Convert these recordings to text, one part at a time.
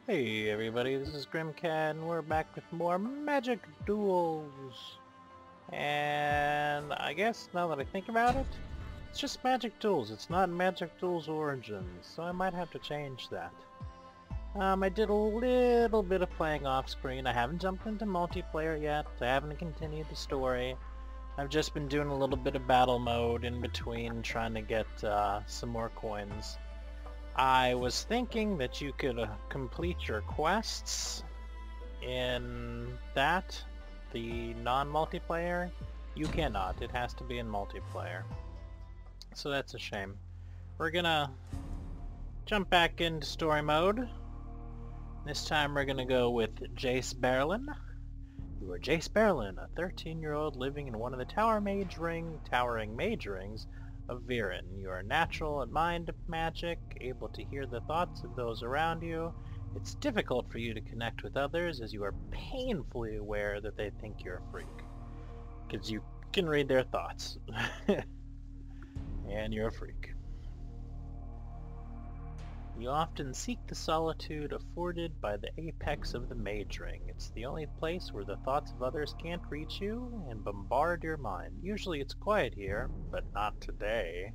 Hey everybody, this is Grimcat and we're back with more Magic Duels. And I guess now that I think about it, it's just Magic Duels. It's not Magic Duels Origins, so I might have to change that. I did a little bit of playing off screen. I haven't jumped into multiplayer yet. I haven't continued the story. I've just been doing a little bit of battle mode in between, trying to get some more coins. I was thinking that you could complete your quests in the non-multiplayer. You cannot. It has to be in multiplayer. So that's a shame. We're gonna jump back into story mode. This time we're gonna go with Jace Berelen. You are Jace Berelen, a 13-year-old living in one of the towering mage rings of Berelen. You are natural at mind magic, able to hear the thoughts of those around you. It's difficult for you to connect with others as you are painfully aware that they think you're a freak. Because you can read their thoughts. And you're a freak. You often seek the solitude afforded by the apex of the mage ring. It's the only place where the thoughts of others can't reach you and bombard your mind. Usually it's quiet here, but not today.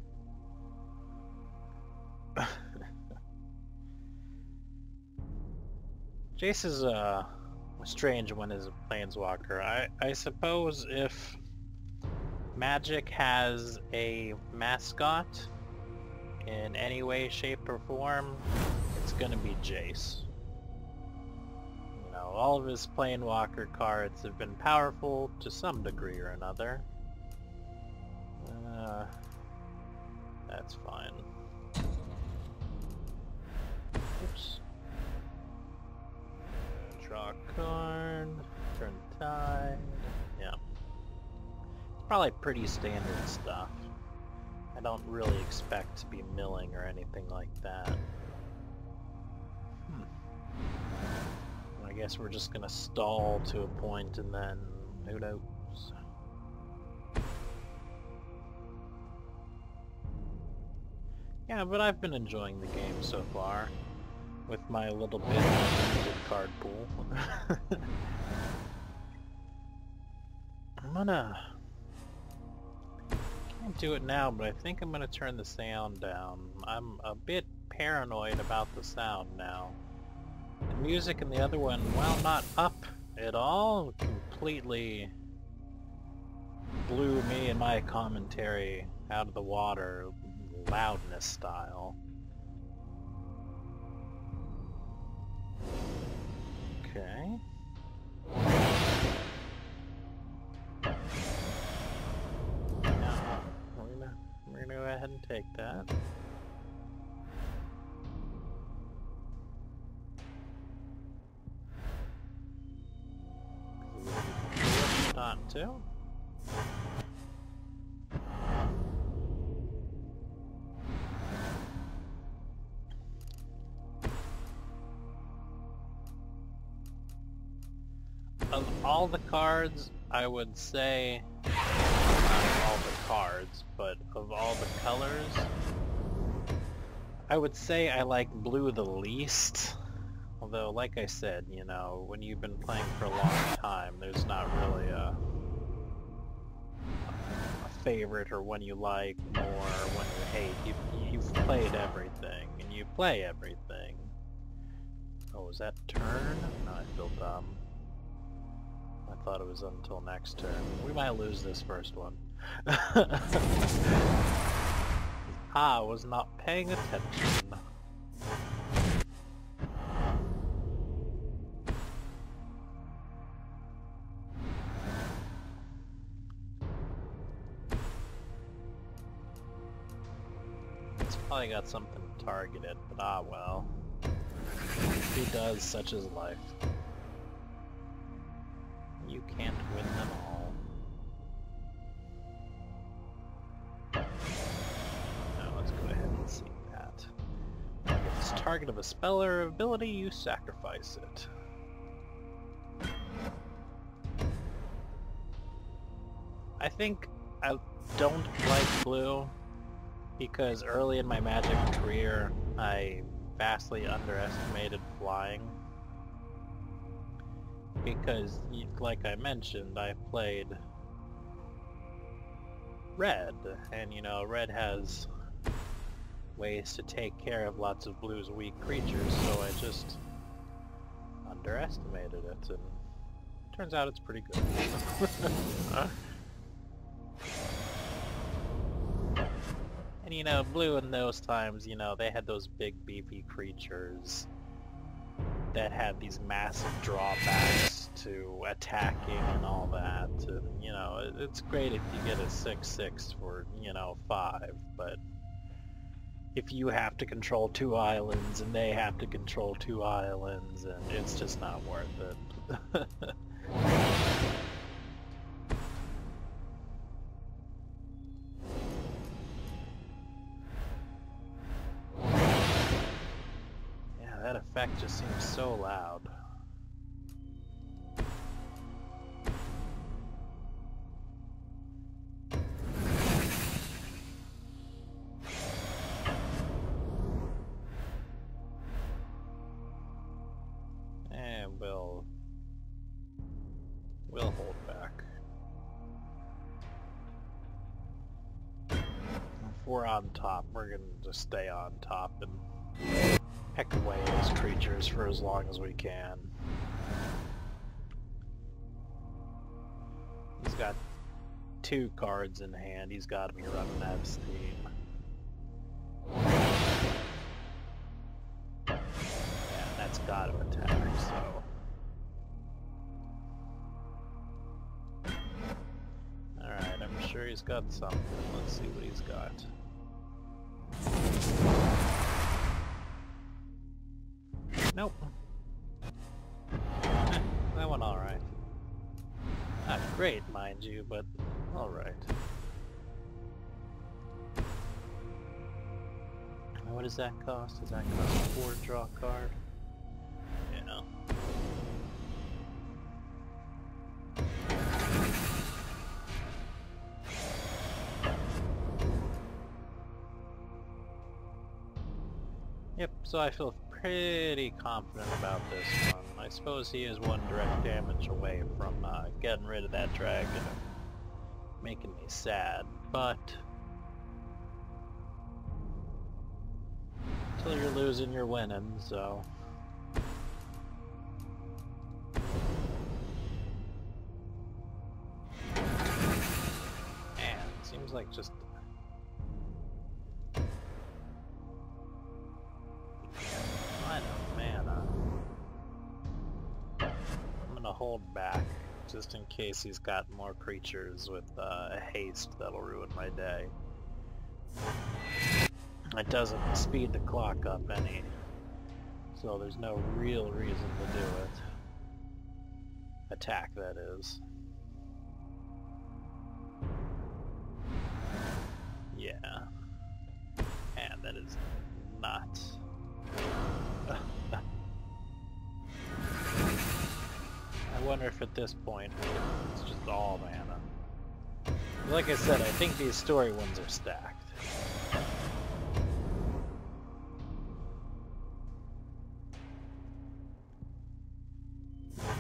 Jace is a strange one as a planeswalker. I suppose if Magic has a mascot in any way, shape, or form, it's gonna be Jace. You know, all of his Planewalker cards have been powerful to some degree or another. That's fine. Oops. Draw a card, turn tide. Yeah. It's probably pretty standard stuff. I don't really expect to be milling or anything like that. I guess we're just gonna stall to a point and then who knows. Yeah, but I've been enjoying the game so far with my little bit of limited card pool. Can't do it now, but I think I'm gonna turn the sound down. I'm a bit paranoid about the sound now. The music in the other one, while not up at all, completely blew me and my commentary out of the water, loudness style. Okay. We're gonna go ahead and take that. Not to. Of all the cards, I would say, not all the cards, but of all the colors, I would say I like blue the least. Although, like I said, you know, when you've been playing for a long time, there's not really a favorite or one you like more or one you hate. You've played everything, and you play everything. Oh, is that turn? No, I feel dumb. I thought it was until next turn. We might lose this first one. I was not paying attention. It's probably got something targeted, but ah well. Who does, such is life. You can't win them all. Now let's go ahead and see that. If it's target of a spell or ability, you sacrifice it. I think I don't like blue because early in my Magic career I vastly underestimated flying. Because, like I mentioned, I played Red, and you know, Red has ways to take care of lots of Blue's weak creatures, so I just underestimated it, and turns out it's pretty good. And you know, Blue in those times, you know, they had those big beefy creatures that had these massive drawbacks to attacking and all that, and you know, it's great if you get a 6/6 for, you know, 5, but if you have to control 2 islands and they have to control 2 islands, and it's just not worth it. Yeah, that effect just seems so loud. And we'll hold back. If we're on top, we're gonna just stay on top and peck away at his creatures for as long as we can. He's got 2 cards in hand, he's got to be running out of steam. Yeah, that's got to attack, so... Alright, I'm sure he's got something. Let's see what he's got. Nope. That went alright. Not great, mind you, but alright. What does that cost? Does that cost 4 to draw a card? Yeah. Yep, so I feel pretty confident about this one. I suppose he is 1 direct damage away from getting rid of that dragon and making me sad, but until you're losing, you're winning, so... Man, seems like just... I know, mana. I'm gonna hold back, just in case he's got more creatures with haste that'll ruin my day. It doesn't speed the clock up any, so there's no real reason to do it. Attack, that is. Yeah. And that is nuts. I wonder if at this point it's just all mana. Like I said, I think these story ones are stacked.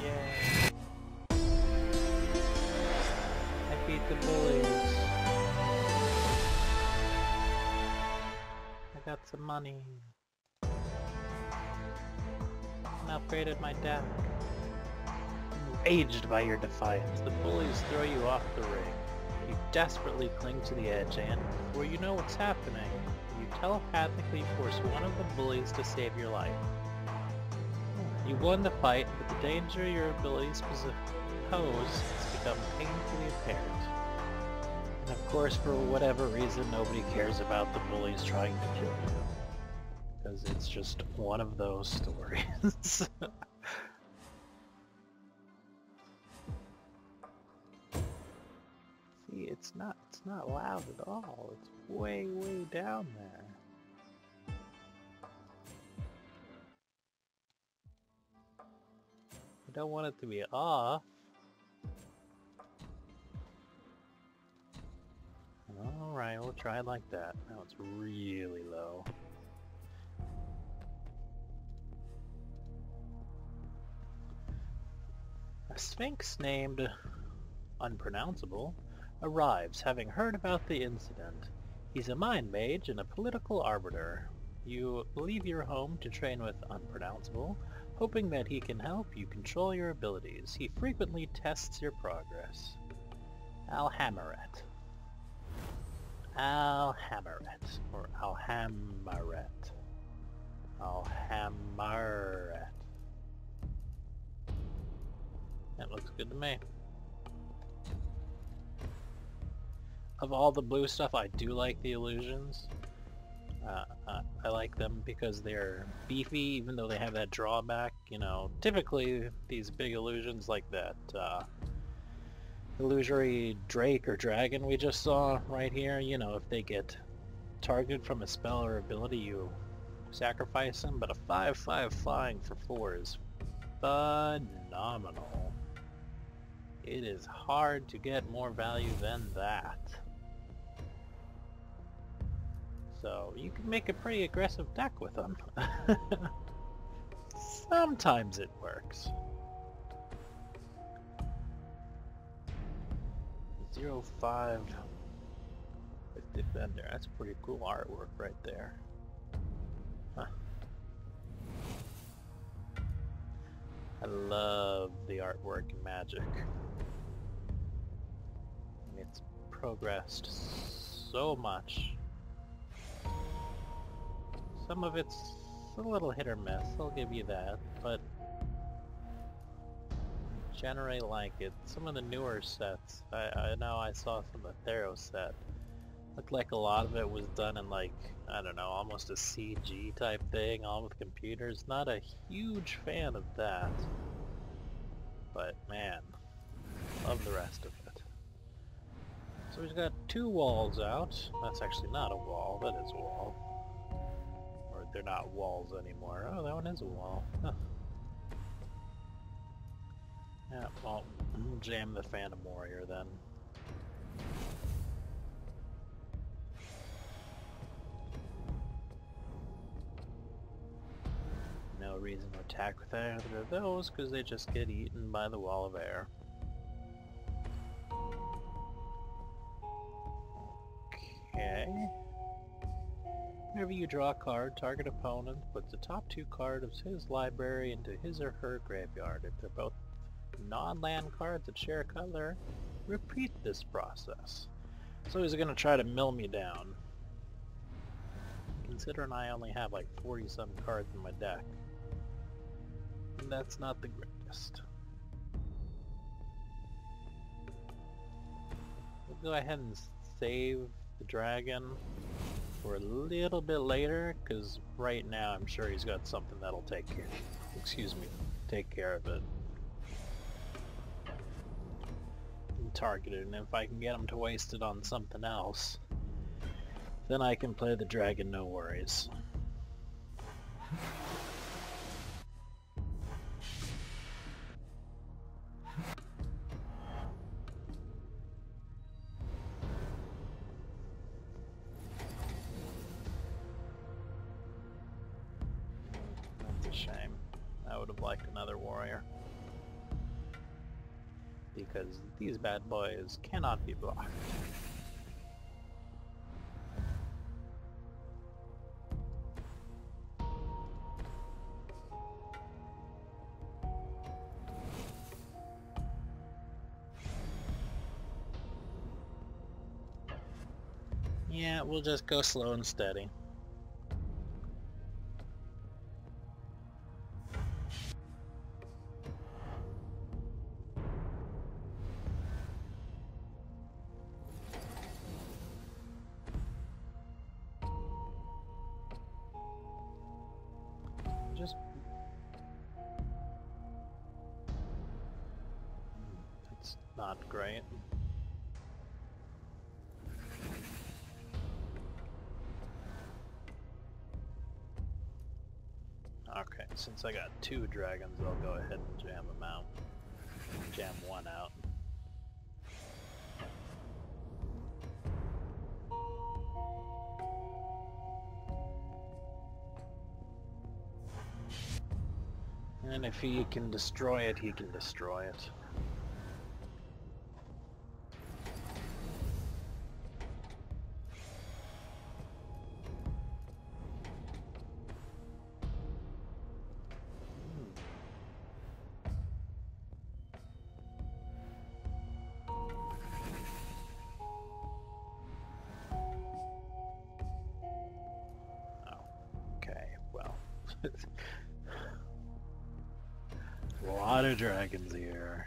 Yay! I beat the bullies. I got some money. And upgraded my deck. Enraged by your defiance, the bullies throw you off the ring. You desperately cling to the edge and, before you know what's happening, you telepathically force one of the bullies to save your life. You won the fight, but the danger your abilities pose has become painfully apparent. And of course, for whatever reason, nobody cares about the bullies trying to kill you. Because it's just one of those stories. See, it's not loud at all. It's way, way down there. I don't want it to be off. Alright, we'll try it like that. Now it's really low. A sphinx named Unpronounceable arrives, having heard about the incident. He's a mind mage and a political arbiter. You leave your home to train with Unpronounceable, hoping that he can help you control your abilities. He frequently tests your progress. Alhammaret. Alhammaret. Or Alhammaret. Alhammaret. That looks good to me. Of all the blue stuff, I do like the illusions. I like them because they're beefy, even though they have that drawback. You know, typically these big illusions like that illusory drake or dragon we just saw right here, you know, if they get targeted from a spell or ability, you sacrifice them, but a 5/5 flying for 4 is phenomenal. It is hard to get more value than that. So you can make a pretty aggressive deck with them. Sometimes it works. 0/5 with Defender. That's pretty cool artwork right there. Huh. I love the artwork in Magic. It's progressed so much. Some of it's a little hit or miss, I'll give you that, but I generally like it. Some of the newer sets, I know I saw some of the Thero set. Looked like a lot of it was done in like, I don't know, almost a CG type thing, all with computers. Not a huge fan of that. But man, love the rest of it. So we've got 2 walls out. That's actually not a wall, that is a wall. Or they're not walls anymore. Oh, that one is a wall. Huh. Yeah, well, we'll jam the Phantom Warrior then. No reason to attack with either of those, because they just get eaten by the Wall of Air. Okay. Whenever you draw a card, target opponent puts the top 2 cards of his library into his or her graveyard. If they're both non-land cards that share color, repeat this process. So he's going to try to mill me down. Considering I only have like 40-some cards in my deck. That's not the greatest. We'll go ahead and save the dragon for a little bit later, because right now I'm sure he's got something that'll take care of it. And target it, and if I can get him to waste it on something else, then I can play the dragon, no worries. That's a shame. I would have liked another warrior. Because these bad boys cannot be blocked. Yeah, we'll just go slow and steady. Just... It's not great. Okay, since I got 2 dragons, I'll go ahead and jam them out. Jam 1 out. And if he can destroy it, he can destroy it. A lot of dragons here.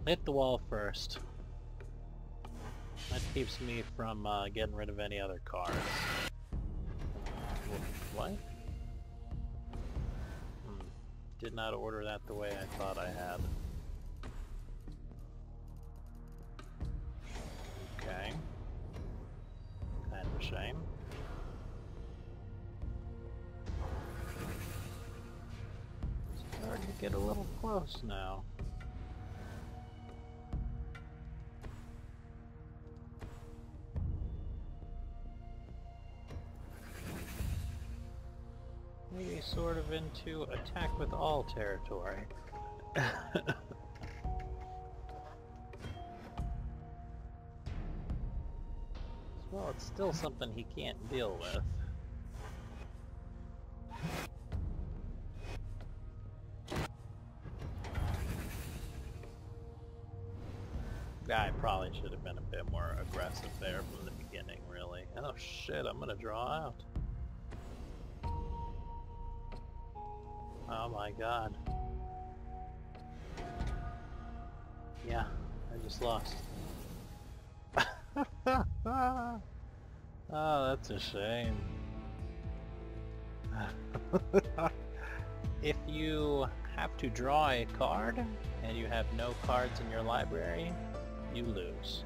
Hit the wall first. That keeps me from getting rid of any other cards. What? Did not order that the way I thought I had. Okay. Kind of a shame. Starting to get a little close now. Maybe sort of into attack with all territory. Well, it's still something he can't deal with. I probably should have been a bit more aggressive there from the beginning, really. Oh shit, I'm gonna draw out. Oh my god. Yeah, I just lost. Oh, that's a shame. If you have to draw a card and you have no cards in your library, you lose.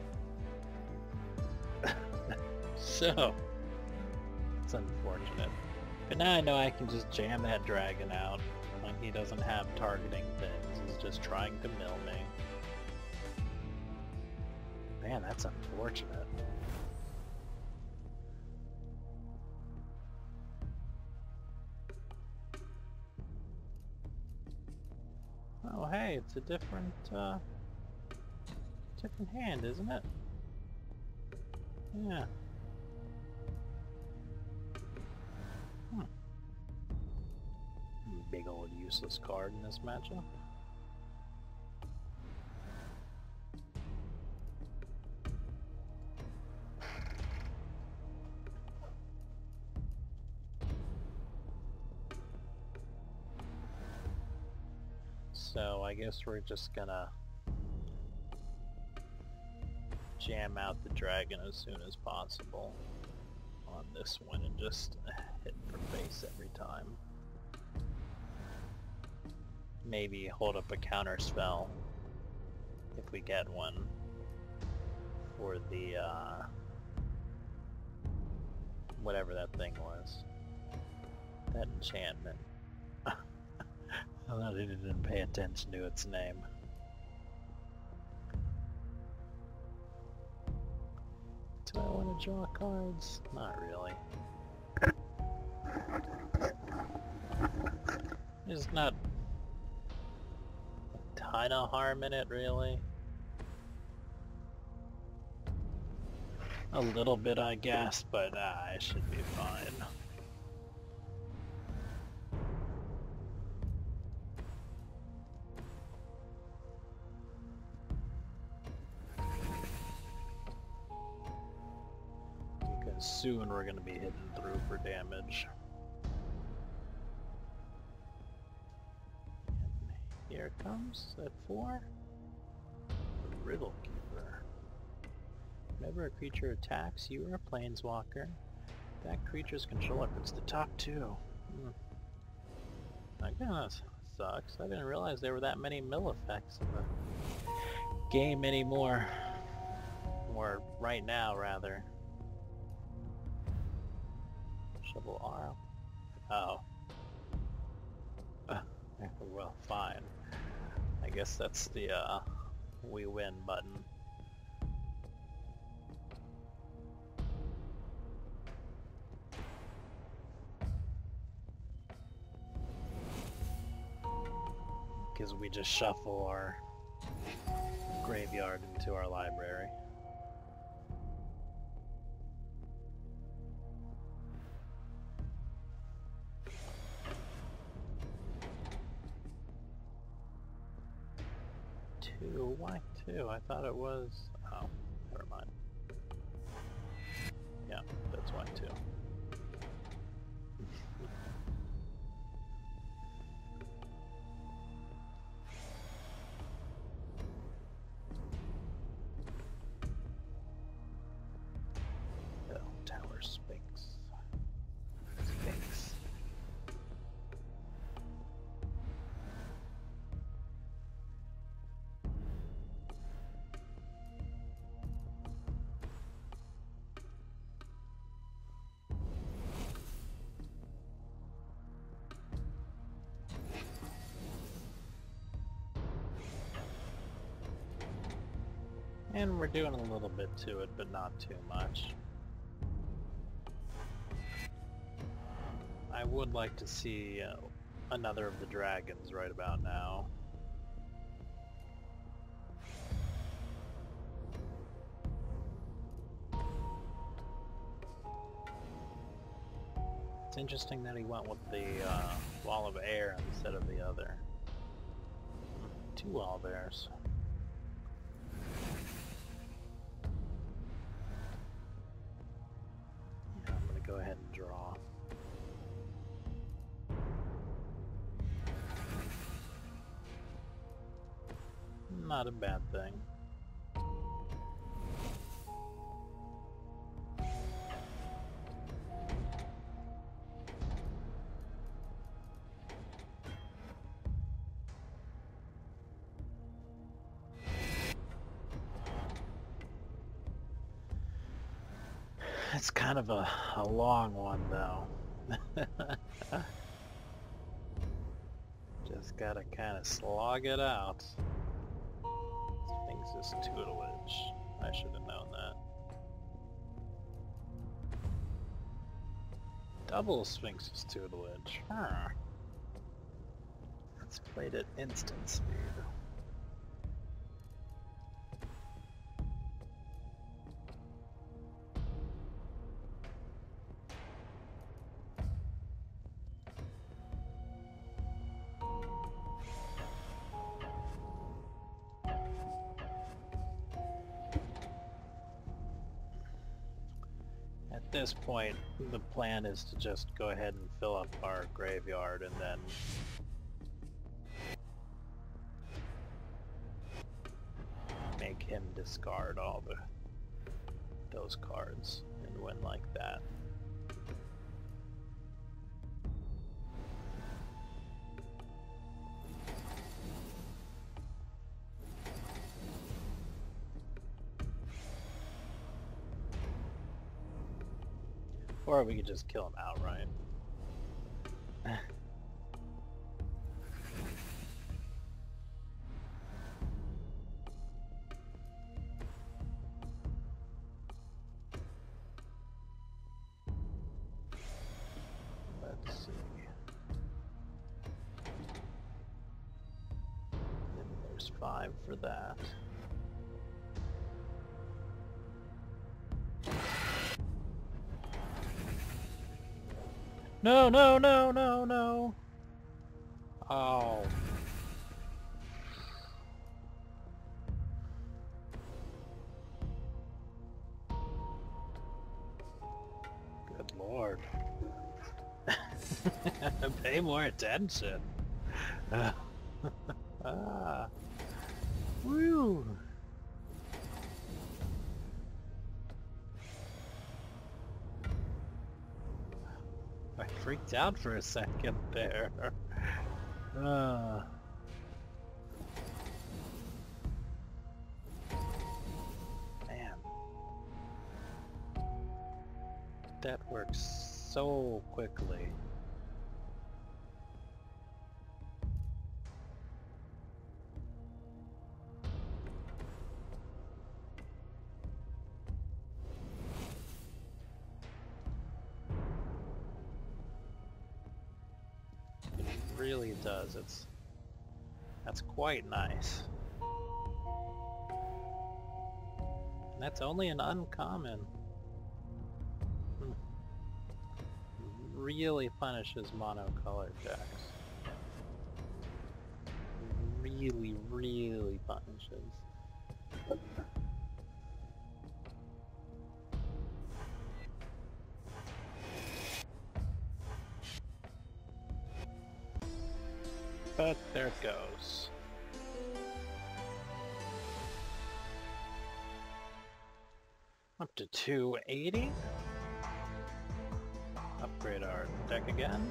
So, it's unfortunate. But now I know I can just jam that dragon out when he doesn't have targeting things. He's just trying to mill me. Man, that's unfortunate. Oh hey, it's a different hand, isn't it? Yeah. Big old useless card in this matchup. So I guess we're just gonna jam out the dragon as soon as possible on this one and just hit for face every time. Maybe hold up a counter spell if we get one for the whatever that thing was. That enchantment. I didn't pay attention to its name. Do I want to draw cards? Not really. There's not a ton of harm in it, really. A little bit, I guess, but I should be fine. Because soon we're going to be hitting through for damage. And here it comes at 4. The Riddle Keeper. Whenever a creature attacks, you are a planeswalker. That creature's controller puts the top 2. I guess sucks. I didn't realize there were that many mill effects in the game anymore. Or right now, rather. Shovel R. Oh. Well, fine. I guess that's the we win button. is we just shuffle our graveyard into our library. Two? Why two? I thought it was... Oh, never mind. Yeah, that's why two. Tower Sphinx. Sphinx. And we're doing a little bit to it, but not too much. I would like to see another of the dragons right about now. It's interesting that he went with the Wall of Air instead of the other. Two Wall of Airs. Yeah, I'm gonna go ahead and draw. Not a bad thing. It's kind of a long one though. Just gotta kind of slog it out. Sphinx's tutelage. I should have known that. Double Sphinx's tutelage. Huh. Let's play it at instant speed. At this point, the plan is to just go ahead and fill up our graveyard and then make him discard all those cards and win like that. Or we could just kill him outright. Let's see. And there's 5 for that. No, no, no, no, no! Oh. Good lord. Pay more attention. Ah. Woo! I freaked out for a second there. Man. That works so quickly. Really does. It's That's quite nice. And that's only an uncommon. Really punishes monocolor decks. Really, really punishes. But there it goes. Up to 280. Upgrade our deck again.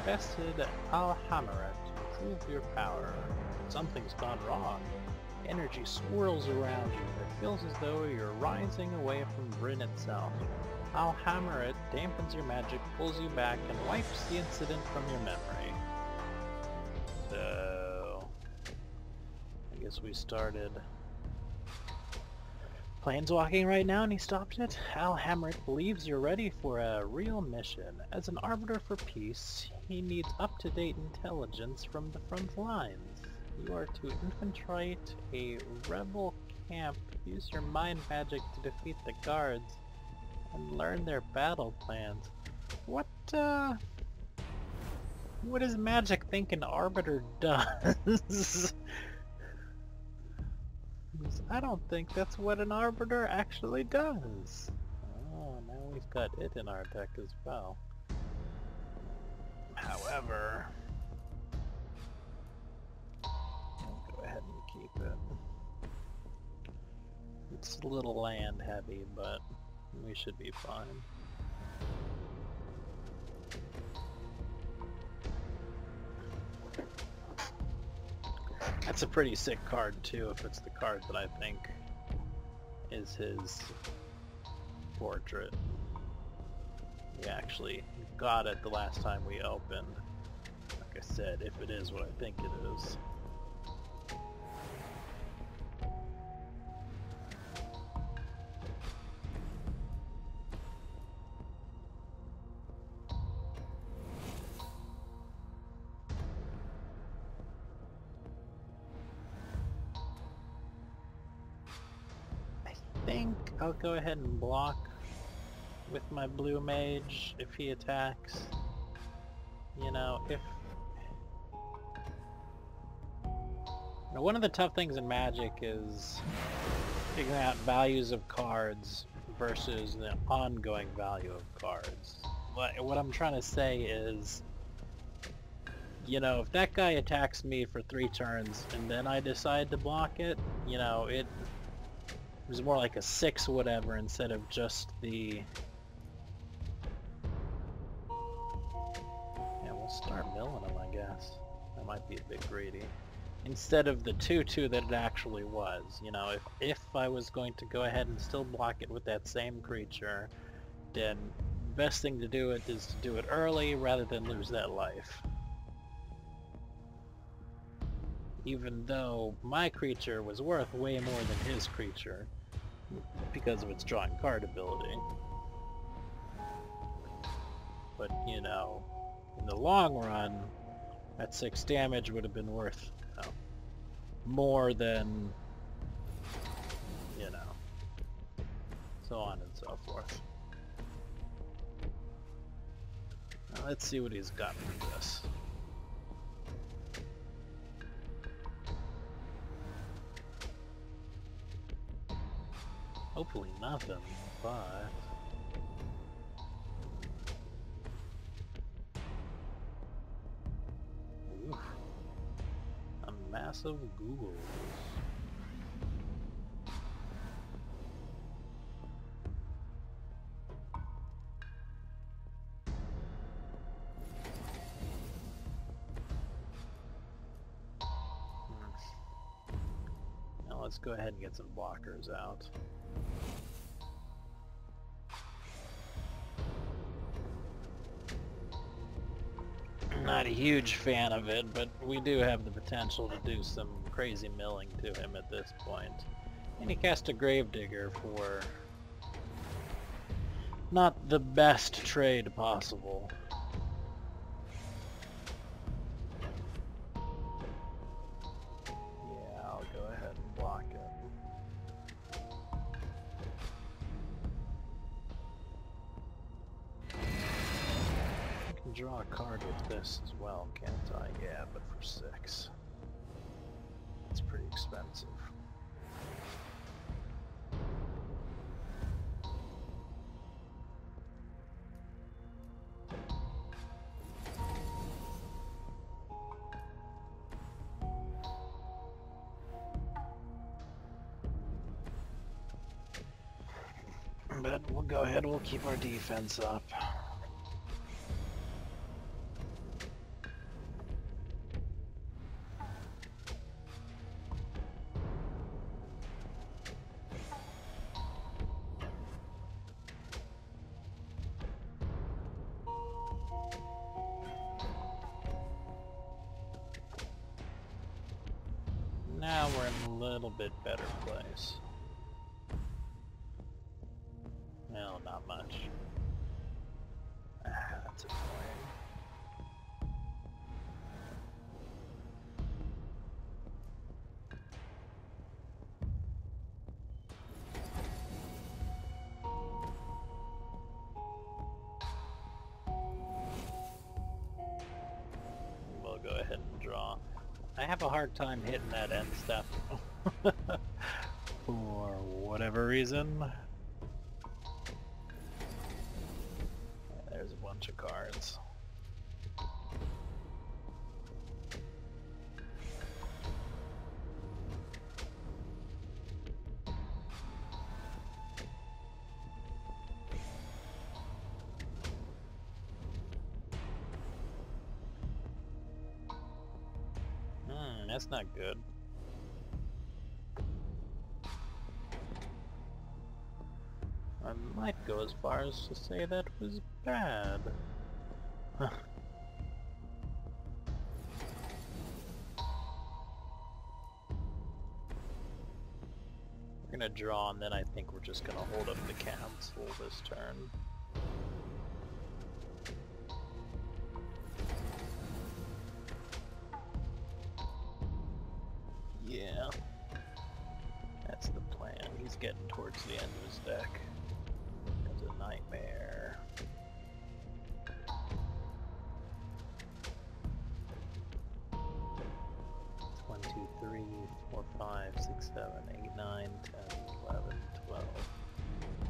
Bested Alhameret to improve your power. Something's gone wrong. Energy swirls around you. It feels as though you're rising away from Bryn itself. Alhameret dampens your magic, pulls you back, and wipes the incident from your memory. So... I guess we started planeswalking right now and he stopped it. Alhameret believes you're ready for a real mission. As an arbiter for peace, he needs up-to-date intelligence from the front lines. You are to infiltrate a rebel camp, use your mind magic to defeat the guards, and learn their battle plans. What does magic think an arbiter does? I don't think that's what an arbiter actually does. Oh, now we've got it in our deck as well. However, I'll go ahead and keep it. It's a little land heavy, but we should be fine. That's a pretty sick card too, if it's the card that I think is his portrait. We actually got it the last time we opened. Like I said, if it is what I think it is. I think I'll go ahead and block with my blue mage if he attacks. You know, if... Now, one of the tough things in Magic is figuring out values of cards versus the ongoing value of cards. What I'm trying to say is, you know, if that guy attacks me for 3 turns and then I decide to block it, you know, it was more like a 6 whatever instead of just the... Yeah, we'll start milling him, I guess. That might be a bit greedy. Instead of the 2/2 that it actually was. You know, if I was going to go ahead and still block it with that same creature, then best thing to do it is to do it early rather than lose that life. Even though my creature was worth way more than his creature because of its drawing card ability. But, you know, in the long run, that 6 damage would have been worth, you know, more than, you know, so on and so forth. Now let's see what he's got for this. Hopefully nothing, but... Oof. A massive Google. Now let's go ahead and get some blockers out. Not a huge fan of it, but we do have the potential to do some crazy milling to him at this point. And he cast a Gravedigger for not the best trade possible. draw a card with this as well, can't I? Yeah, but for 6. It's pretty expensive. But we'll go ahead, we'll keep our defense up. Now we're in a little bit better place. Well, not much. That's annoying. We'll go ahead and draw. I have a hard time hitting that end step. For whatever reason. There's a bunch of cards. That's not good. I might go as far as to say that was bad. We're gonna draw, and then I think we're just gonna hold up the cancel this turn. Yeah, that's the plan. He's getting towards the end of his deck. That's a nightmare. One, 2, 3, 4, 5, 6, 7, 8, 9, 10, 11, 12,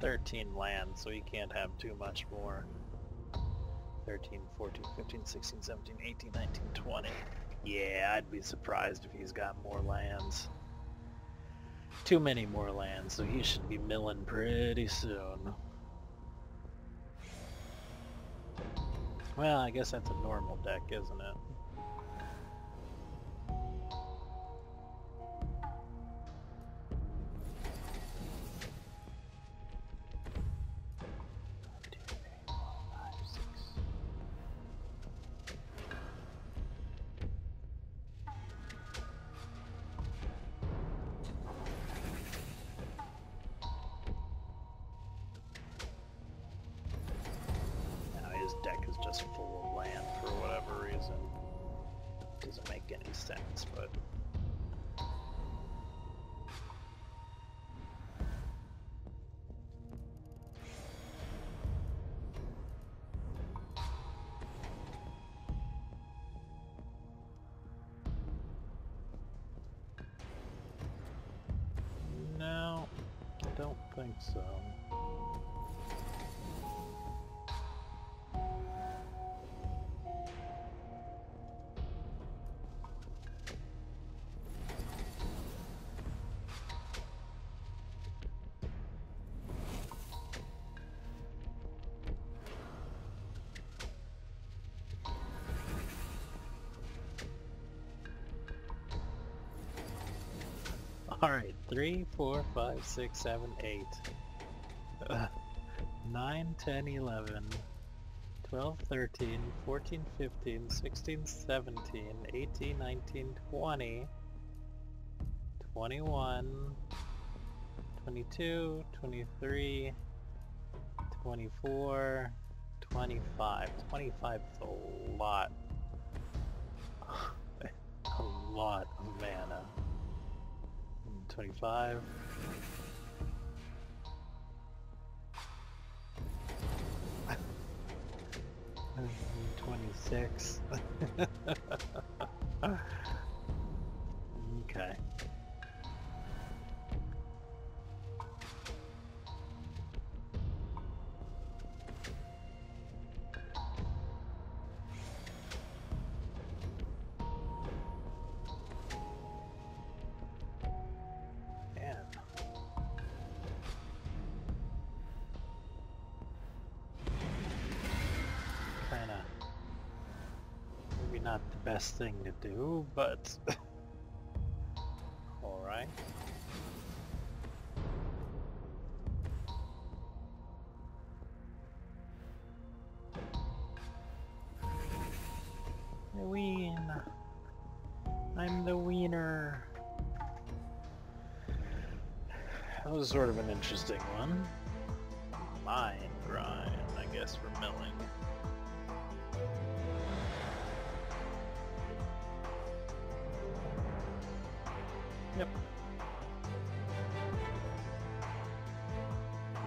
13 lands, so he can't have too much more. 13, 14, 15, 16, 17, 18, 19, 20. Yeah, I'd be surprised if he's got more lands. Too many more lands, so he should be milling pretty soon. Well, I guess that's a normal deck, isn't it? His deck is just full of land for whatever reason. Doesn't make any sense, but... No, I don't think so. Alright, 3, 4, 5, 6, 7, 8. 9, 10, 11, 12, 13, 14, 15, 16, 17, 18, 19, 20, 21, 22, 23, 24, 25. 25 is a lot. A lot of mana. 25. 6. Okay. Not the best thing to do, but alright. The ween. I'm the wiener. That was sort of an interesting one. Mine grind, I guess, for milling. Yep.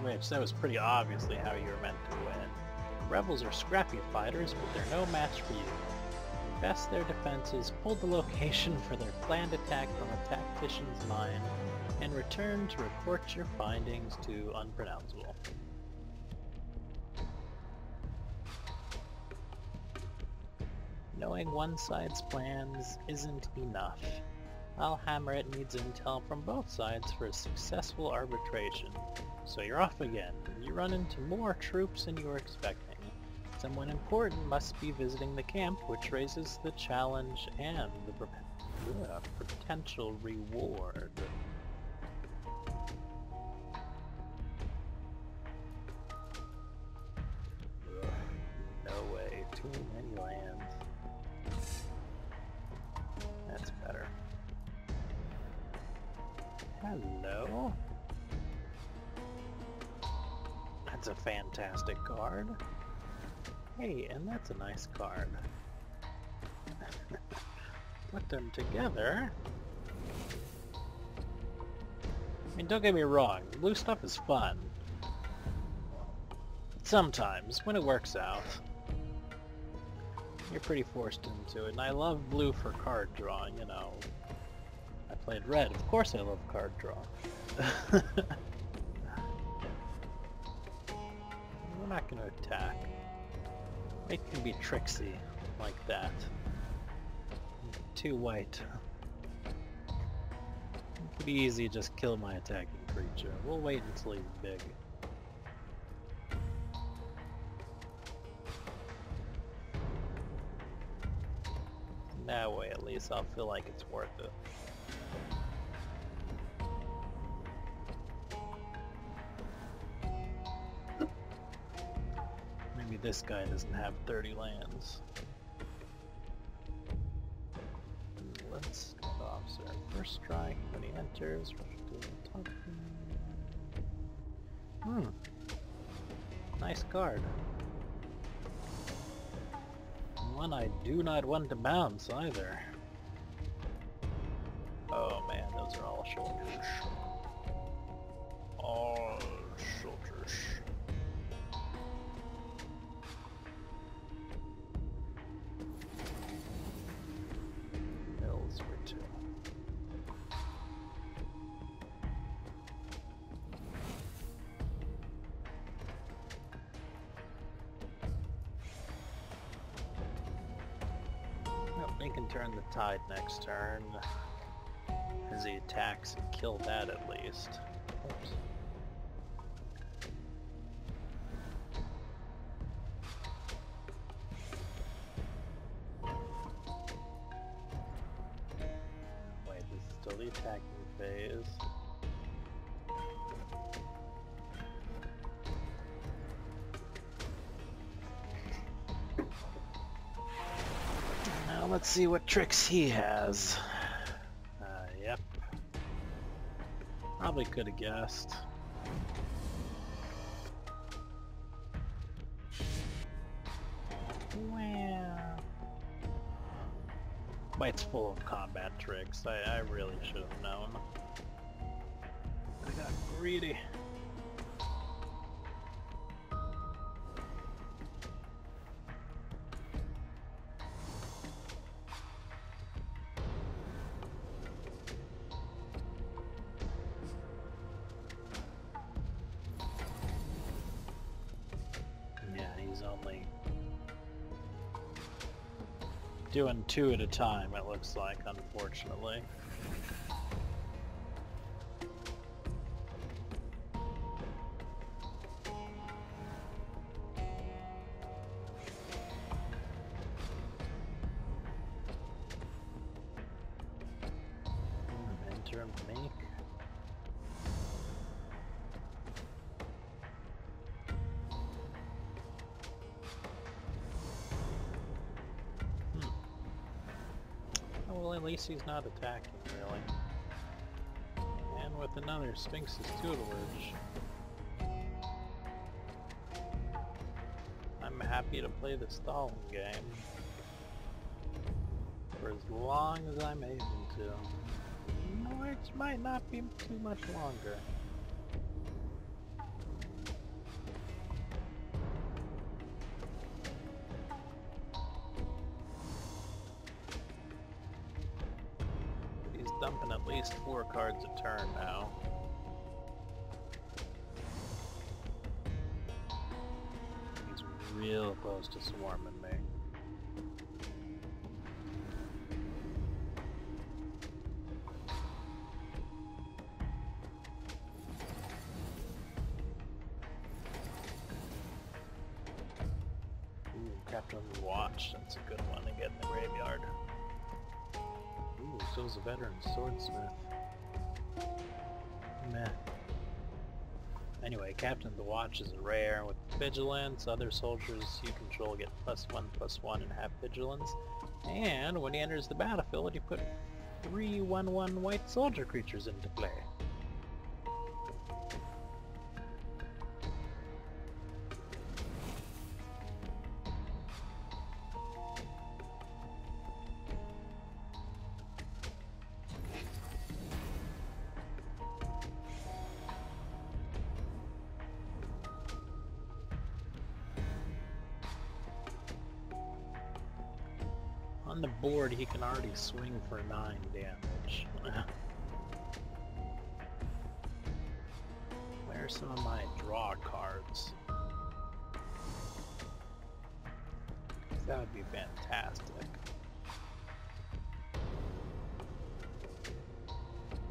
Which, that was pretty obviously how you were meant to win. Rebels are scrappy fighters, but they're no match for you. Best their defenses, pull the location for their planned attack from a tactician's mind, and return to report your findings to Unpronounceable. Knowing one side's plans isn't enough. Alhamret needs intel from both sides for a successful arbitration. So you're off again. You run into more troops than you were expecting. Someone important must be visiting the camp, which raises the challenge and the potential reward. No way. Too many lands. That's better. Hello? That's a fantastic card. Hey, and that's a nice card. Put them together. I mean, don't get me wrong, blue stuff is fun. Sometimes, when it works out. You're pretty forced into it, and I love blue for card drawing, you know. I played red, of course I love card drawing. We're not going to attack. It can be tricksy, like that. 2 white. It could be easy, just kill my attacking creature. We'll wait until he's big. That way at least I'll feel like it's worth it. Maybe this guy doesn't have 30 lands. Let's get off there. First strike when he enters. Nice card. One I do not want to bounce either. Oh man, those are all shoulders. All shoulders. Mills were 2. He can turn the tide next turn as he attacks and kill that at least. Oops. Wait, this is still the attacking phase. Let's see what tricks he has. Yep. Probably could have guessed. Well, White's full of combat tricks. I really should have known. I got greedy. Doing two at a time, it looks like, unfortunately. Enter and make. Well, at least he's not attacking, really. And with another Sphinx's tutelage, I'm happy to play the stalling game for as long as I'm able to. Which might not be too much longer. Dumping at least 4 cards a turn now. He's real close to swarming me. Ooh, Captain Watch, that's a good one to get in the graveyard. Ooh, so's a veteran swordsmith. Meh. Anyway, Captain the Watch is a rare. With vigilance, other soldiers you control get +1/+1 and have vigilance. And when he enters the battlefield, you put 3 1/1 white soldier creatures into play. On the board, he can already swing for 9 damage. Where's some of my draw cards? That would be fantastic.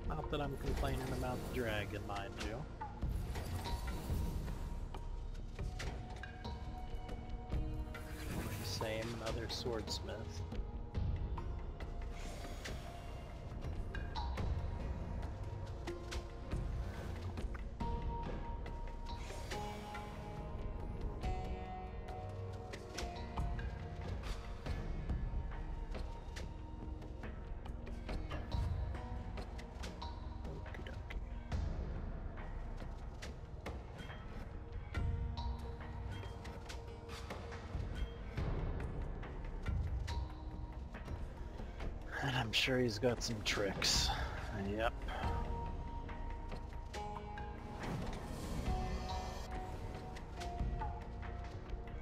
Not that I'm complaining about the dragon, mind you. Same, another swordsmith. And I'm sure he's got some tricks. Yep.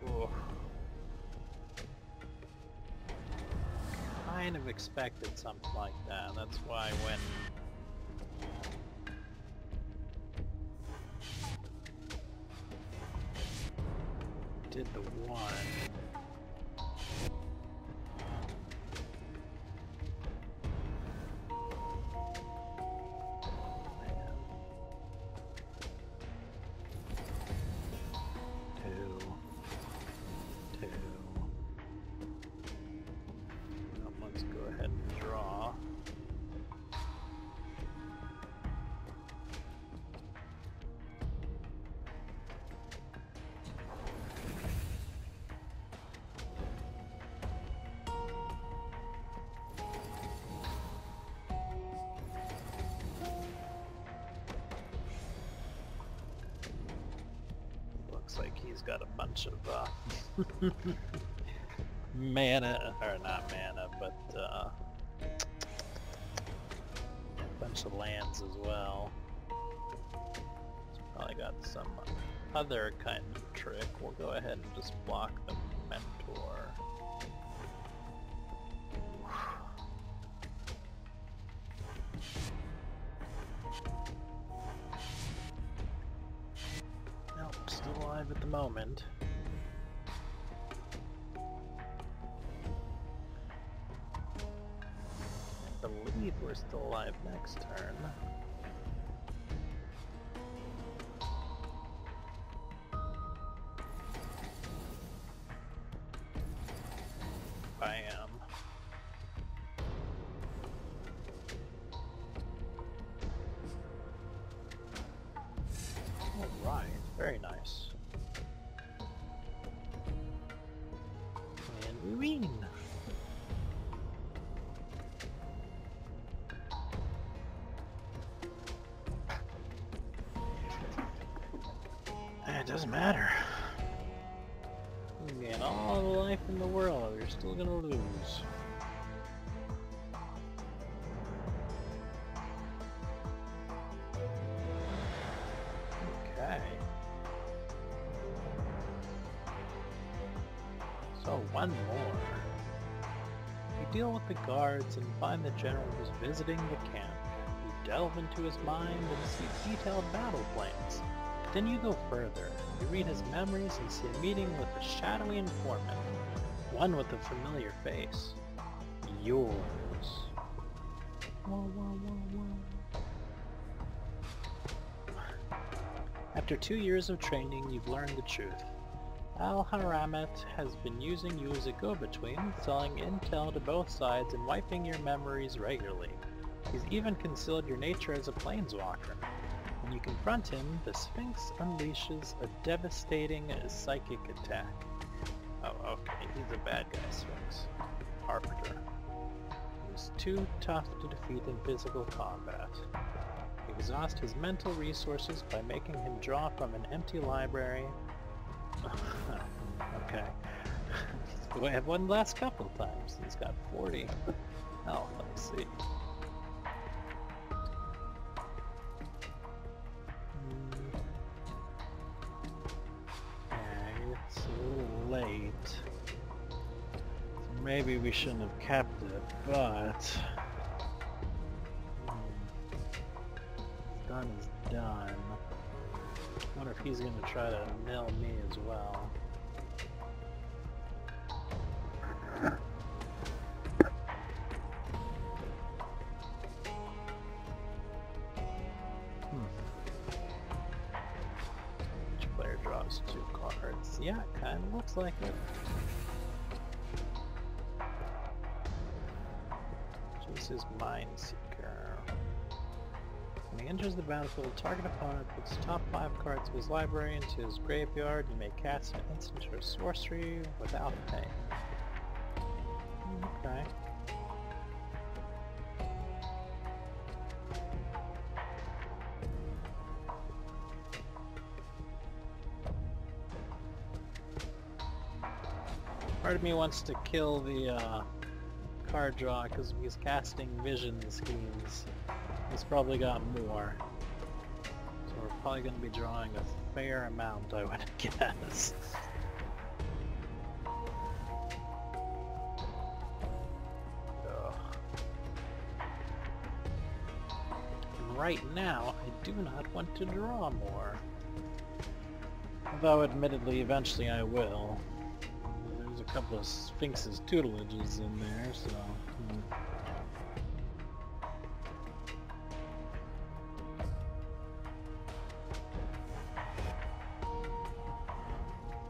Ooh. Kind of expected something like that. That's why when did the one. Let's go ahead and draw. Looks like he's got a bunch of mana, or not mana, but a bunch of lands as well. He's probably got some other kind of trick. We'll go ahead and just block the Mentor. Nope, still alive at the moment. believe we're still alive next turn. I am. Alright, very nice. And we win! It doesn't matter. You can gain all the life in the world, you're still gonna lose. Okay. So one more. You deal with the guards and find the general who's visiting the camp. You delve into his mind and see detailed battle plans. Then you go further. You read his memories and see a meeting with a shadowy informant. One with a familiar face. Yours. Whoa, whoa, whoa, whoa. After 2 years of training, you've learned the truth. Al-Haramet has been using you as a go-between, selling intel to both sides and wiping your memories regularly. He's even concealed your nature as a planeswalker. When you confront him, the Sphinx unleashes a devastating psychic attack. Oh, okay, he's a bad guy, Sphinx. Arbiter. He's too tough to defeat in physical combat. Exhaust his mental resources by making him draw from an empty library. Okay. We have one last couple times. He's got 40 health, I see. It's a little late. So maybe we shouldn't have kept it, but what's done is done. I wonder if he's gonna try to nail me as well. Each player draws 2 cards. Yeah, it kinda looks like it. Jace's Mind Seeker. When he enters the battlefield, target opponent puts top 5 cards of his library into his graveyard. You may cast an instant or sorcery without paying. Okay. Part of me wants to kill the card draw because he's casting vision schemes. He's probably got more. So we're probably going to be drawing a fair amount, I would guess. And right now, I do not want to draw more. Although admittedly, eventually I will. There's a couple of Sphinx's tutelages in there, so...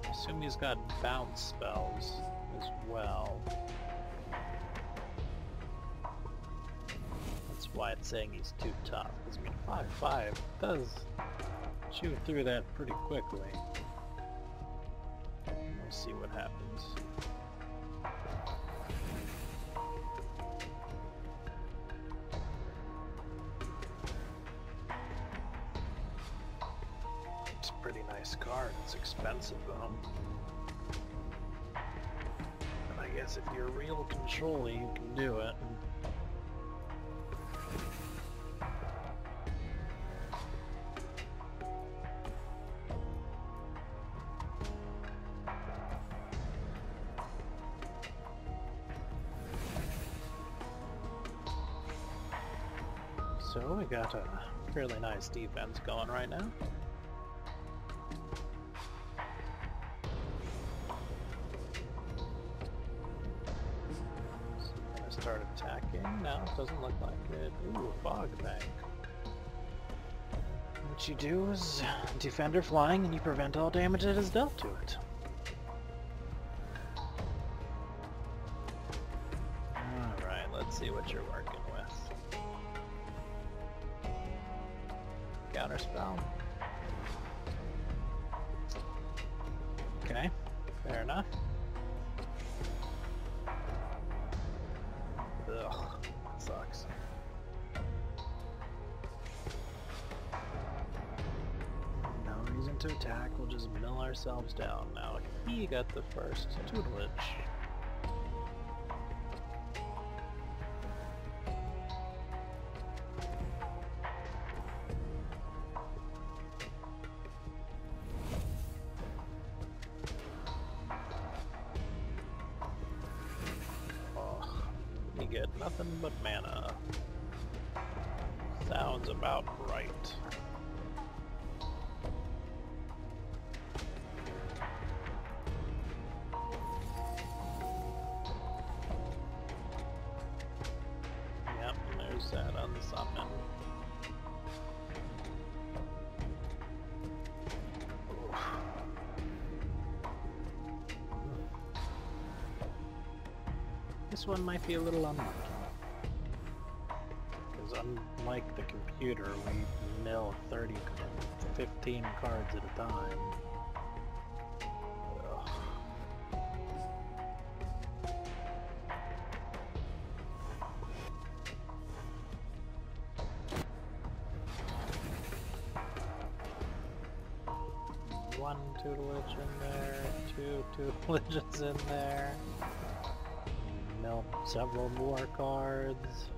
I assume he's got bounce spells as well. That's why it's saying he's too tough. Because I mean, 5/5 does chew through that pretty quickly. We'll see what happens. It's a pretty nice card. It's expensive though. And I guess if you're real control-y, you can do it. So we got a fairly nice defense going right now. So I'm gonna start attacking. No, it doesn't look like it. Ooh, a fog bank. What you do is defender flying and you prevent all damage that is dealt to it. Alright, let's see what you're working with. Counterspell. Okay, fair enough. Ugh, sucks. No reason to attack, we'll just mill ourselves down. Now he got the first tutelage. You get nothing but mana. Sounds about right. Yep, there's that on the summon. This one might be a little unlucky. Because unlike the computer, we mill 30, 15 cards at a time. Ugh. One tutelage in there, two tutelages in there. Mill several more cards.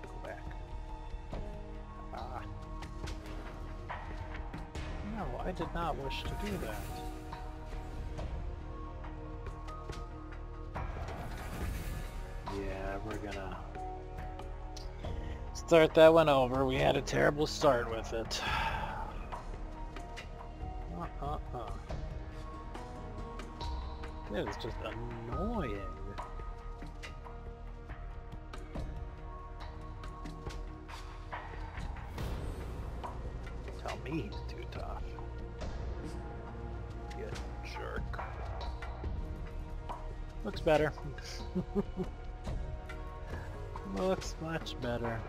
Go back. Ah. No, I did not wish to do that. Yeah, we're gonna start that one over. We had a terrible start with it. It was just annoying. Tell me he's too tough. You jerk. Looks better. Looks much better.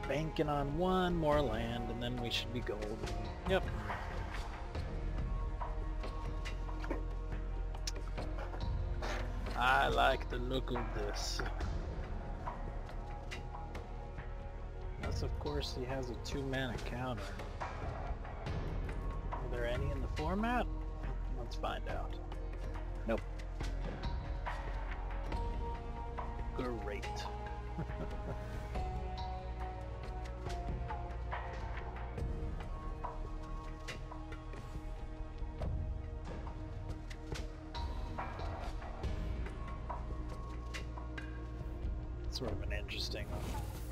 Banking on one more land and then we should be golden. Yep. I like the look of this. Unless of course he has a 2-mana counter. Are there any in the format? Let's find out. Nope. Great. Sort of an interesting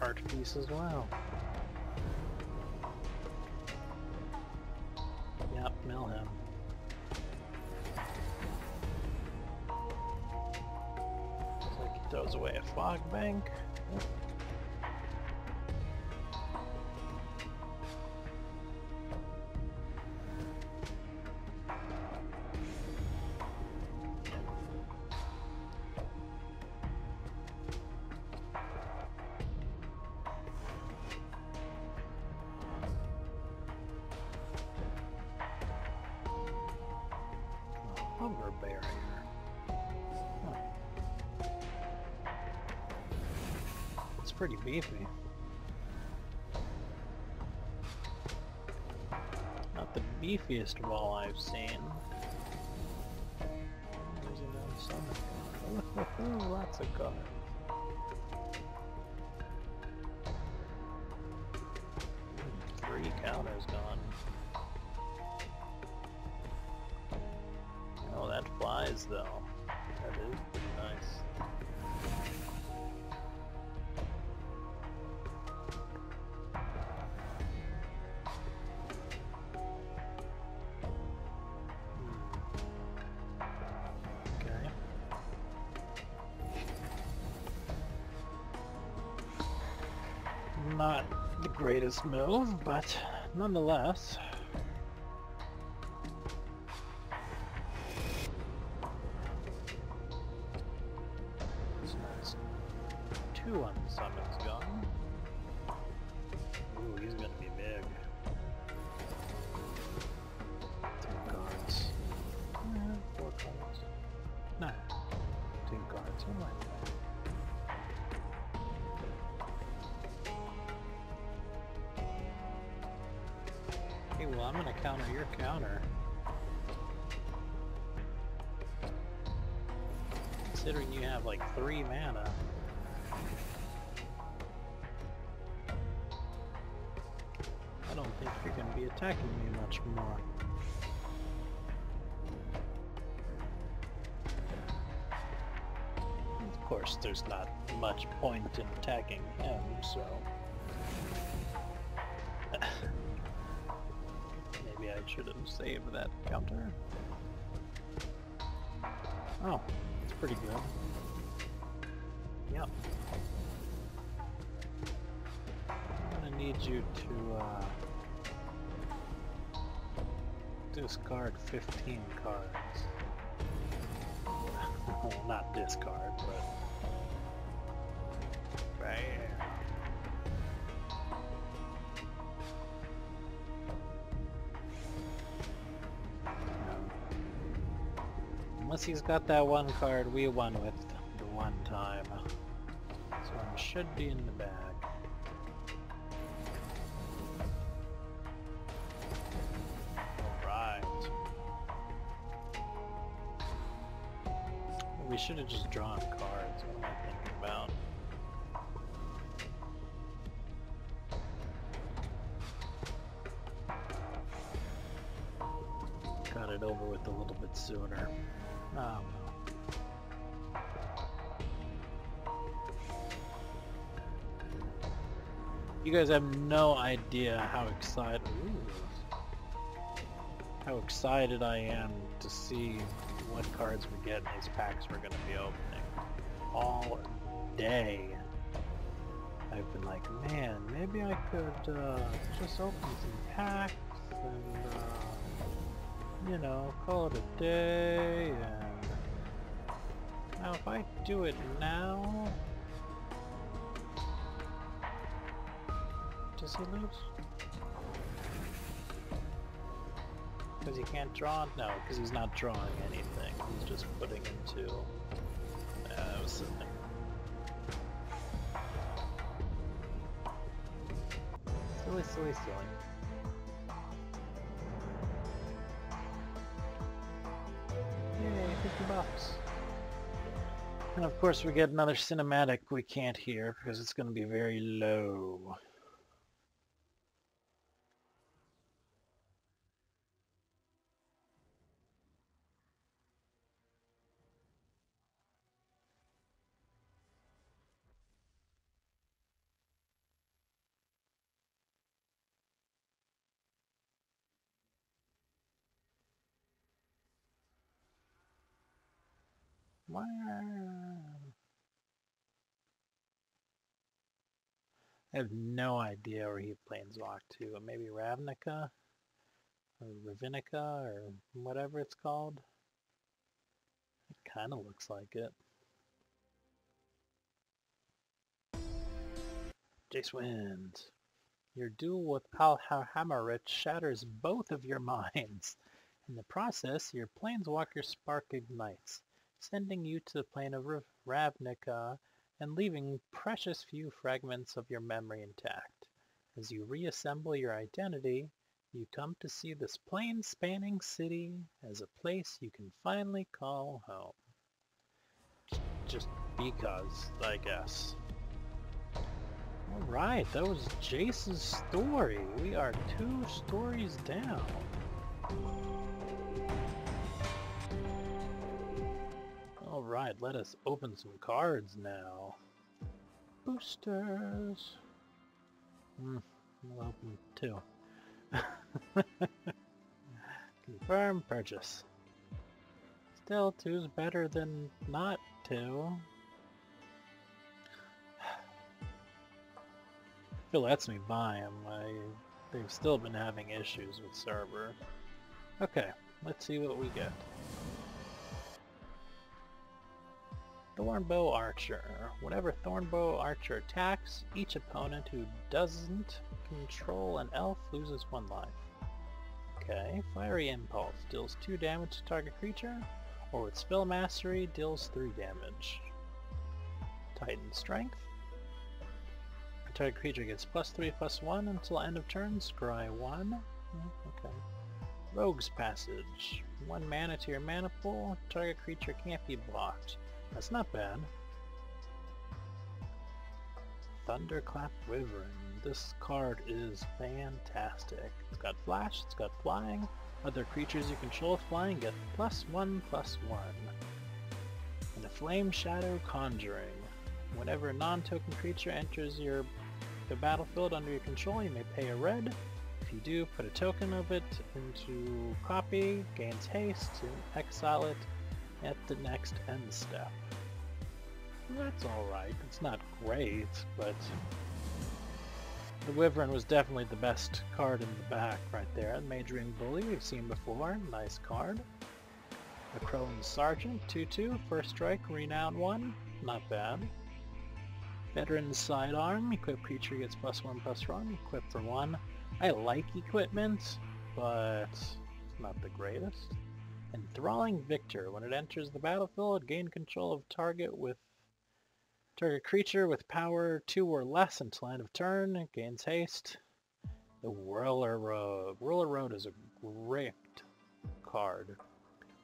art piece as well. Yep, mill him. Looks like he throws away a fog bank. Yep. Hunger barrier. Huh. It's pretty beefy. Not the beefiest wall I've seen. There's another summon. Lots of cards. Three counters gone. Oh, that flies though. That is pretty nice. Not the greatest move, but nonetheless. So that's 2 unsummons gone. Ooh, he's gonna be big. 2 cards. 4 cards. No. 2 cards. What am I doing? Okay, well, I'm gonna counter your counter. Considering you have like 3 mana. I don't think you're gonna be attacking me much more. Of course, there's not much point in attacking him, so... Maybe I should have saved that counter. Oh, it's pretty good. Yep. I'm gonna need you to discard 15 cards. Well, not discard, but... Bam. Unless he's got that 1 card we won with the 1 time. So it should be in the bag. Alright. We should have just drawn cards. What am I thinking about? Got it over with a little bit sooner. Oh well. You guys have no idea how excited I am to see what cards we get in these packs we're going to be opening. All day I've been like, man, maybe I could just open some packs and you know, call it a day, and now if I do it now, does he lose? Because he can't draw? No, because he's not drawing anything, he's just putting into... that was silly. Silly, silly, silly. Yay, 50 bucks. And of course we get another cinematic we can't hear because it's going to be very low. Wow. I have no idea where he planeswalked to. Maybe Ravnica? Or Ravinica? Or whatever it's called? It kind of looks like it. Jace wins. Your duel with Hammerich shatters both of your minds. In the process, your planeswalker spark ignites, sending you to the plane of Ravnica and leaving precious few fragments of your memory intact. As you reassemble your identity, you come to see this plane-spanning city as a place you can finally call home. Just because, I guess. Alright, that was Jace's story. We are 2 stories down. Alright, let us open some cards now. Boosters. We'll open 2. Confirm purchase. Still, 2's better than not 2. it lets me buy them. They've still been having issues with server. Okay, let's see what we get. Thornbow Archer. Whenever Thornbow Archer attacks, each opponent who doesn't control an elf loses 1 life. Okay, Fiery Impulse deals 2 damage to target creature, or with Spell Mastery deals 3 damage. Titan Strength. A target creature gets +3/+1 until end of turn, scry 1. Okay. Rogue's Passage. 1 mana to your mana pool, target creature can't be blocked. That's not bad. Thunderclap Wyvern. This card is fantastic. It's got flash, it's got flying. Other creatures you control with flying get +1/+1. And a Flame Shadow Conjuring. Whenever a non-token creature enters the battlefield under your control, you may pay a red. If you do, put a token of it into copy, gains haste, and exile it at the next end step. That's alright. It's not great, but the Wyvern was definitely the best card in the back right there. Mage Ring Bully, we've seen before. Nice card. The Crone Sergeant, 2/2, first strike, renown 1. Not bad. Veteran's Sidearm, equipped creature gets +1/+1, equipped for 1. I like equipment, but it's not the greatest. Enthralling Victor, when it enters the battlefield, gain control of target creature with power 2 or less until end of turn. It gains haste. The Whirler Road. Whirler Road is a great card.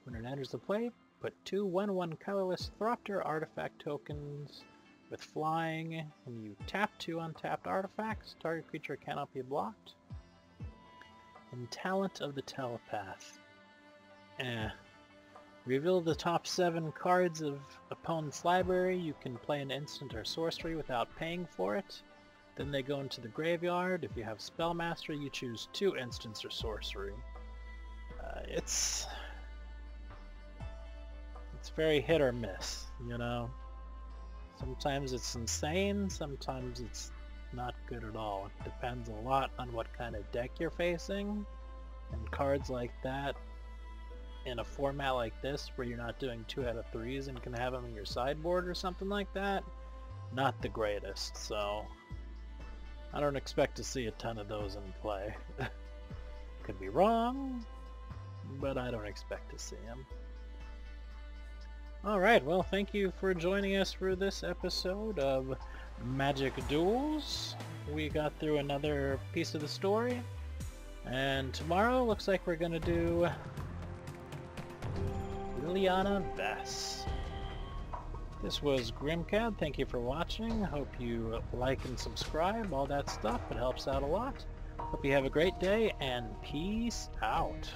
When it enters the play, put 2 1/1 colorless Thropter artifact tokens with flying, and you tap 2 untapped artifacts. Target creature cannot be blocked. And Talent of the Telepath. Reveal the top 7 cards of opponent's library. You can play an instant or sorcery without paying for it. Then they go into the graveyard. If you have Spell Mastery, you choose 2 instants or sorcery. It's very hit or miss, you know? Sometimes it's insane, sometimes it's not good at all. It depends a lot on what kind of deck you're facing. And cards like that, in a format like this where you're not doing 2 out of 3s and can have them in your sideboard or something like that, not the greatest, so I don't expect to see a ton of those in play. Could be wrong, but I don't expect to see them. Alright, well, thank you for joining us for this episode of Magic Duels. We got through another piece of the story, and tomorrow looks like we're gonna do Liliana Vess. This was Grimcad. Thank you for watching. Hope you like and subscribe, all that stuff. It helps out a lot. Hope you have a great day, and peace out.